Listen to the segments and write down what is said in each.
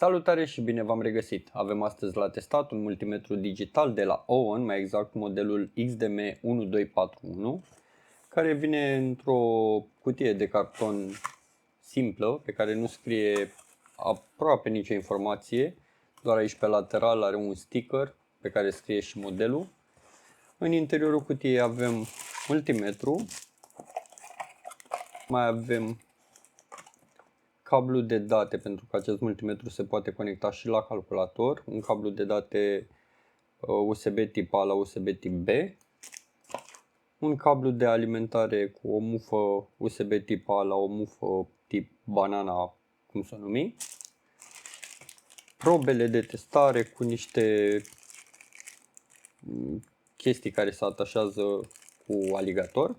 Salutare și bine v-am regăsit! Avem astăzi la testat un multimetru digital de la Owen, mai exact modelul XDM1241, care vine într-o cutie de carton simplă, pe care nu scrie aproape nicio informație, doar aici pe lateral are un sticker pe care scrie și modelul. În interiorul cutiei avem multimetru, mai avem cablu de date, pentru că acest multimetru se poate conecta și la calculator, un cablu de date USB tip A la USB tip B, un cablu de alimentare cu o mufă USB tip A la o mufă tip banana, cum să o numi, probele de testare cu niște chestii care se atașează cu aligator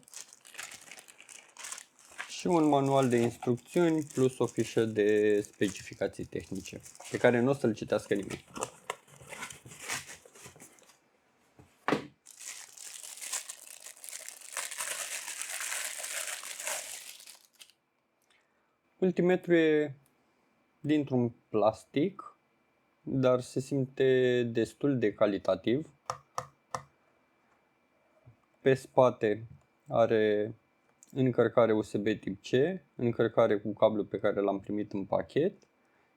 și un manual de instrucțiuni plus o fișă de specificații tehnice, pe care nu o să-l citească nimeni. Multimetru e dintr-un plastic, dar se simte destul de calitativ. Pe spate are încărcare USB tip C, încărcare cu cablu pe care l-am primit în pachet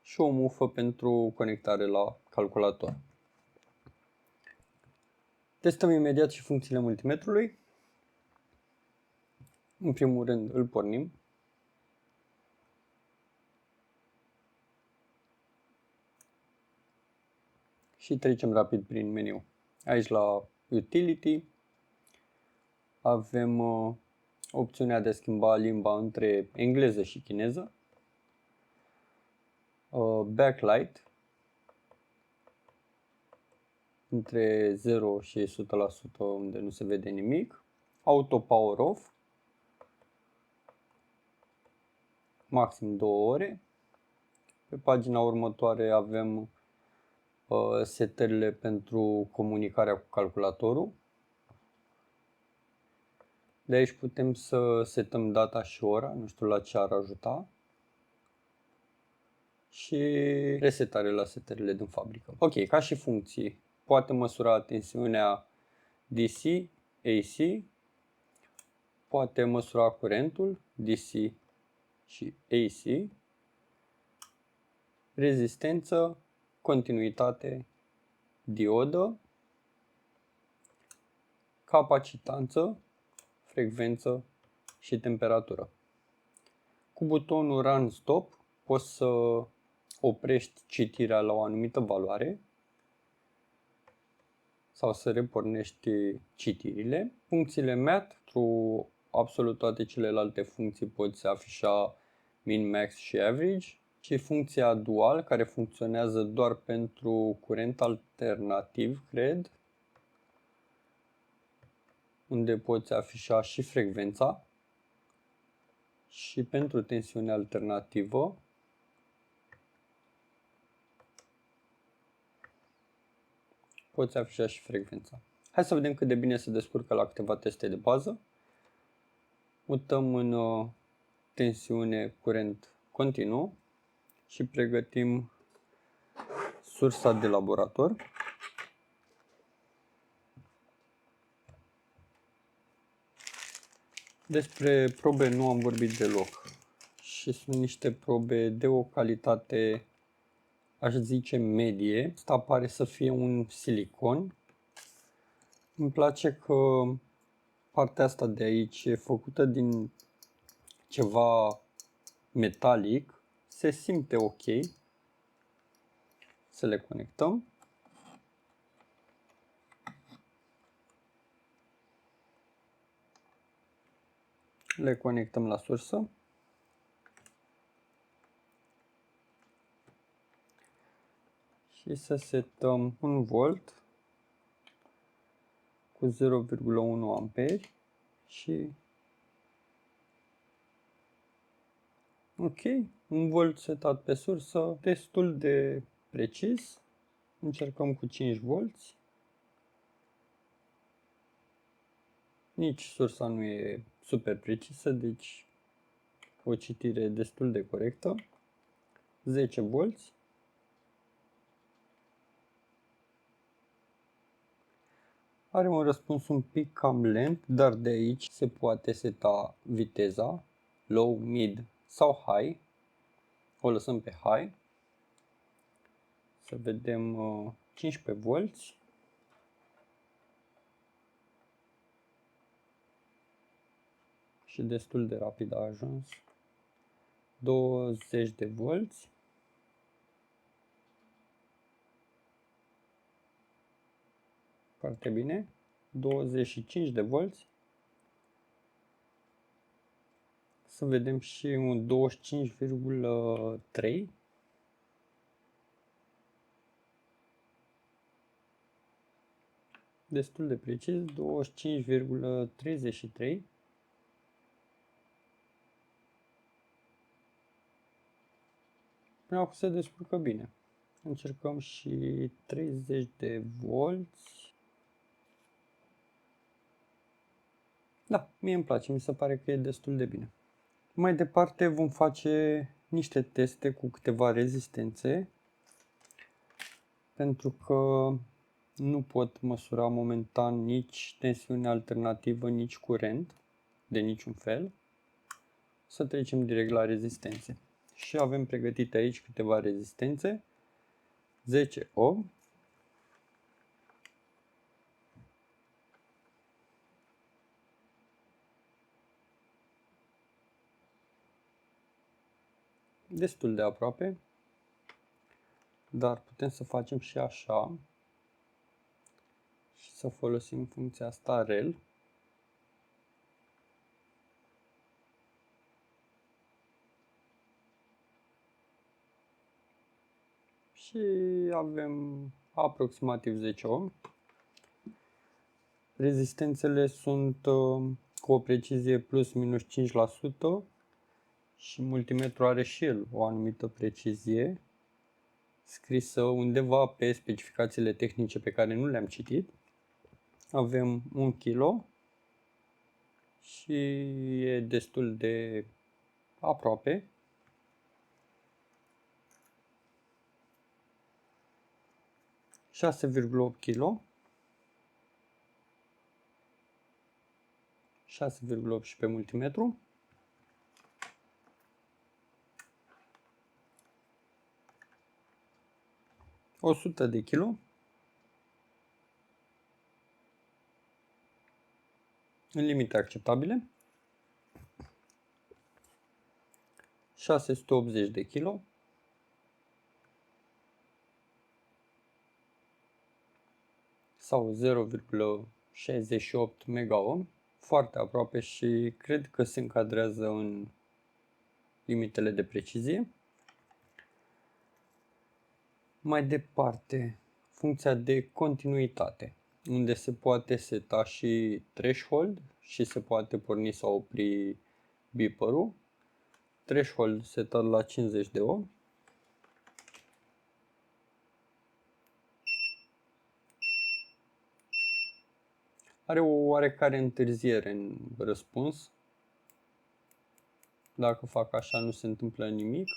și o mufă pentru conectare la calculator. Testăm imediat și funcțiile multimetrului. În primul rând îl pornim. Și trecem rapid prin meniu. Aici la Utility avem opțiunea de a schimba limba între engleză și chineză. Backlight între 0 și 100% unde nu se vede nimic. Auto Power Off maxim 2 ore. Pe pagina următoare avem setările pentru comunicarea cu calculatorul. De aici putem să setăm data și ora, nu știu la ce ar ajuta. Și resetare la setările din fabrică. Ok, ca și funcții, poate măsura tensiunea DC, AC, poate măsura curentul DC și AC, rezistență, continuitate, diodă, capacitanță, frecvență și temperatură. Cu butonul Run Stop poți să oprești citirea la o anumită valoare sau să repornești citirile. Funcțiile MAT, pentru absolut toate celelalte funcții poți afișa min, max și average. Și funcția dual, care funcționează doar pentru curent alternativ, cred, unde poți afișa și frecvența, și pentru tensiune alternativă poți afișa și frecvența. Hai să vedem cât de bine se descurcă la câteva teste de bază. Mutăm în tensiune curent continuu și pregătim sursa de laborator. Despre probe nu am vorbit deloc și sunt niște probe de o calitate, aș zice, medie. Asta pare să fie un silicon. Îmi place că partea asta de aici e făcută din ceva metalic. Se simte ok. Să le conectăm. Le conectăm la sursă. Și să setăm 1 volt cu 0,1 amperi și ok, 1 volt setat pe sursă, destul de precis. Încercăm cu 5 volți. Nici sursa nu e super precisă, deci o citire destul de corectă. 10 volți. Are un răspuns un pic cam lent, dar de aici se poate seta viteza, low, mid sau high. O lăsăm pe high. Să vedem 15V. Și destul de rapid a ajuns. 20 de volți. Foarte bine. 25 de volți. Să vedem și un 25,3. Destul de precis, 25,33. Acum se descurcă bine. Încercăm și 30 de volți. Da, mie îmi place, mi se pare că e destul de bine. Mai departe vom face niște teste cu câteva rezistențe, pentru că nu pot măsura momentan nici tensiune alternativă, nici curent, de niciun fel. Să trecem direct la rezistențe. Și avem pregătite aici câteva rezistențe. 10 ohm, destul de aproape, dar putem să facem și așa și să folosim funcția asta rel. Și avem aproximativ 10 ohm. Rezistențele sunt cu o precizie plus minus 5% și multimetru are și el o anumită precizie scrisă undeva pe specificațiile tehnice pe care nu le-am citit. Avem 1 kg și e destul de aproape. ...6,8 kg, 6,8 și pe multimetru. ...100 de kg. ...în limite acceptabile. 680 de kg. ...sau 0,68 MΩ. Foarte aproape și cred că se încadrează în limitele de precizie. Mai departe, funcția de continuitate, unde se poate seta și threshold și se poate porni sau opri beeper-ul. Threshold setat la 50 de ohm. Are o oarecare întârziere în răspuns. Dacă fac așa, nu se întâmplă nimic.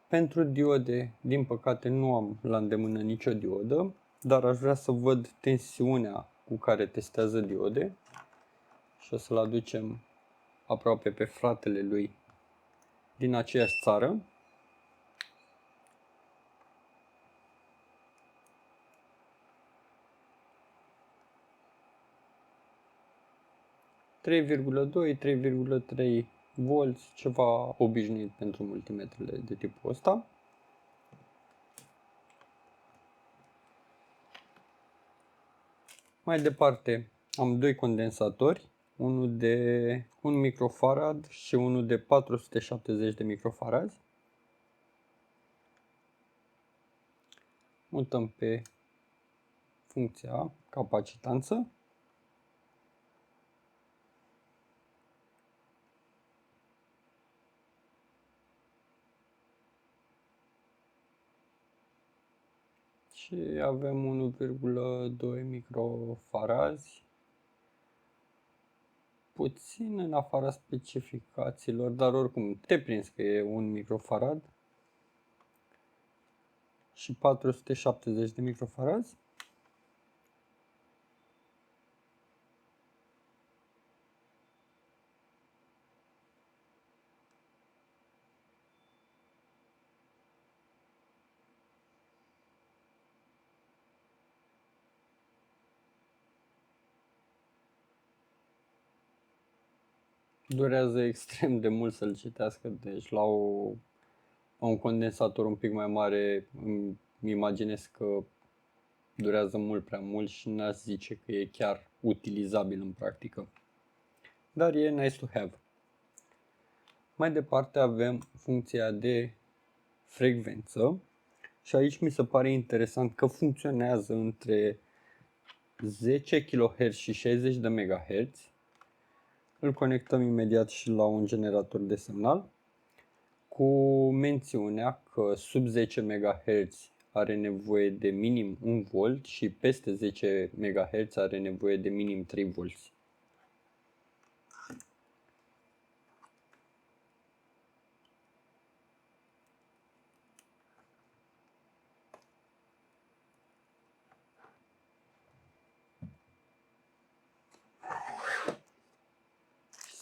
Pentru diode, din păcate, nu am la îndemână nicio diodă, dar aș vrea să văd tensiunea cu care testează diode și o să-l aducem aproape pe fratele lui din aceeași țară. ...3,2, 3,3 volți, ceva obișnuit pentru multimetrele de tipul ăsta. Mai departe am doi condensatori, unul de 1 microfarad și unul de 470 de microfarazi. Mutăm pe funcția capacitanță. Și avem 1,2 microfarazi puțin în afara specificațiilor, dar oricum te prins că e 1 microfarad și 470 de microfarazi. Durează extrem de mult să-l citească, deci la un condensator un pic mai mare îmi imaginez că durează mult prea mult și n-aș zice că e chiar utilizabil în practică. Dar e nice to have. Mai departe avem funcția de frecvență și aici mi se pare interesant că funcționează între 10 kHz și 60 de MHz. Îl conectăm imediat și la un generator de semnal cu mențiunea că sub 10 MHz are nevoie de minim 1 volt și peste 10 MHz are nevoie de minim 3 volți.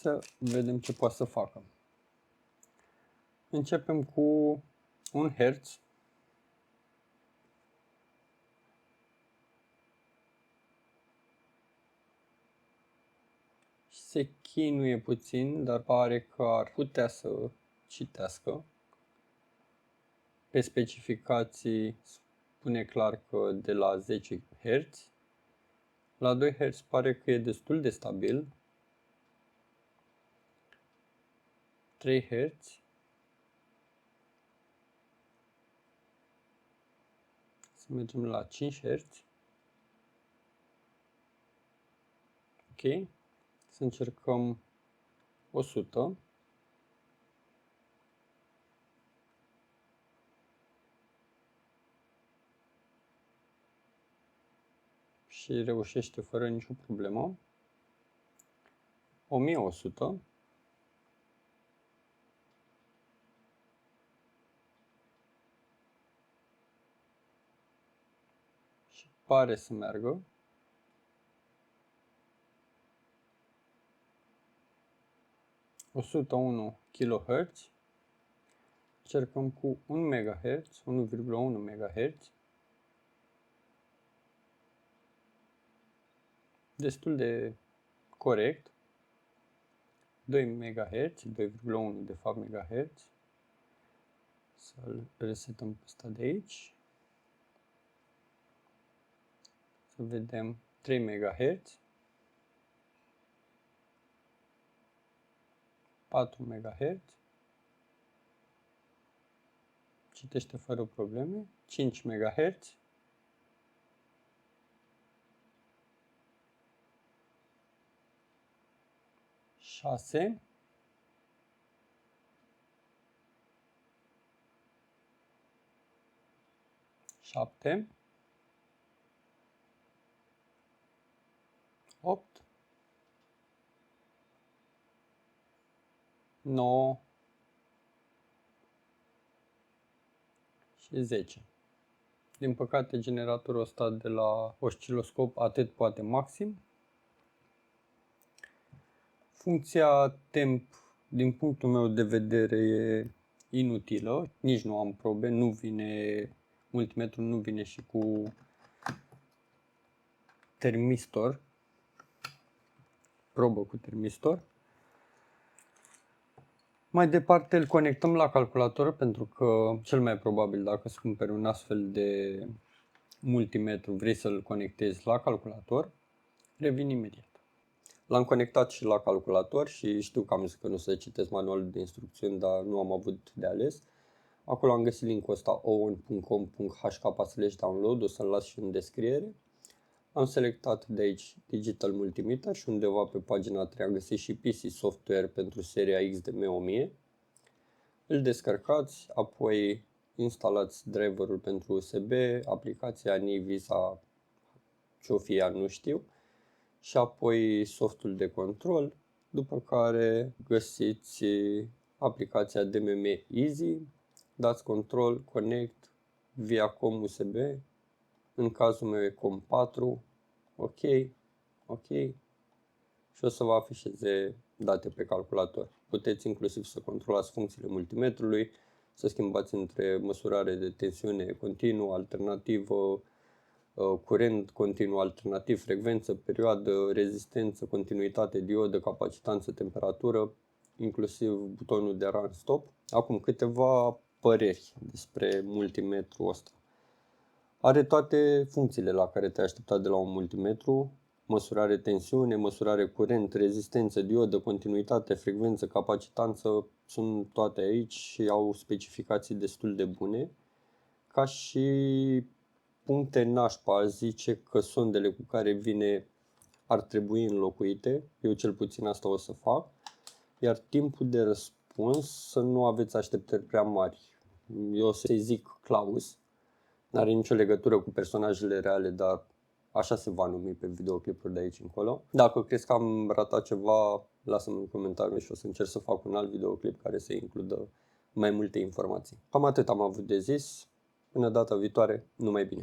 Să vedem ce poate să facă. Începem cu 1 Hz. Se chinuie puțin, dar pare că ar putea să citească. Pe specificații spune clar că de la 10 Hz. La 2 Hz pare că e destul de stabil. 3 Hz. Să mergem la 5 Hz. Ok. Să încercăm 100. Și reușește fără nicio problemă. 1100. Și pare să meargă. 101 kHz. Încercăm cu 1 MHz, 1,1 MHz. Destul de corect. 2 MHz, 2,1 de fapt MHz. Să-l resetăm pe ăsta de aici. Să vedem 3 MHz. 4 MHz. Citește fără probleme. 5 MHz. 6. 7. 8. 9. Și 10. Din păcate, generatorul ăsta de la osciloscop atât poate maxim. Funcția temp, din punctul meu de vedere, e inutilă. Nici nu am probe, nu vine, multimetrul nu vine și cu termistor, probă cu termistor. Mai departe îl conectăm la calculator pentru că cel mai probabil dacă îți cumperi un astfel de multimetru vrei să-l conectezi la calculator. Revin imediat. L-am conectat și la calculator și știu că am zis că nu să citesc manualul de instrucțiuni, dar nu am avut de ales. Acolo am găsit linkul ăsta oon.com.hk/download, o să-l las și în descriere. Am selectat de aici Digital Multimeter și undeva pe pagina 3 am găsit și PC Software pentru seria XDM1000. Îl descărcați, apoi instalați driverul pentru USB, aplicația Nivisa, ce-o fi ea, nu știu, și apoi softul de control. după care găsiți aplicația DMM Easy, dați control, connect, Viacom USB, în cazul meu e COM4, ok, ok, și o să vă afișeze date pe calculator. Puteți inclusiv să controlați funcțiile multimetrului, să schimbați între măsurare de tensiune continuă, alternativă, curent continuu alternativ, frecvență, perioadă, rezistență, continuitate, diodă, capacitanță, temperatură, inclusiv butonul de run stop. Acum câteva păreri despre multimetrul ăsta. Are toate funcțiile la care te-ai aștepta de la un multimetru: măsurare tensiune, măsurare curent, rezistență, diodă, continuitate, frecvență, capacitanță, sunt toate aici și au specificații destul de bune. Ca și puncte nașpa, aș zice că sondele cu care vine ar trebui înlocuite, eu cel puțin asta o să fac, iar timpul de răspuns să nu aveți așteptări prea mari. Eu o să-i zic Klaus, n-are nicio legătură cu personajele reale, dar așa se va numi pe videoclipuri de aici încolo. Dacă crezi că am ratat ceva, lasă-mi în comentarii și o să încerc să fac un alt videoclip care să includă mai multe informații. Cam atât am avut de zis. Până data viitoare, numai bine!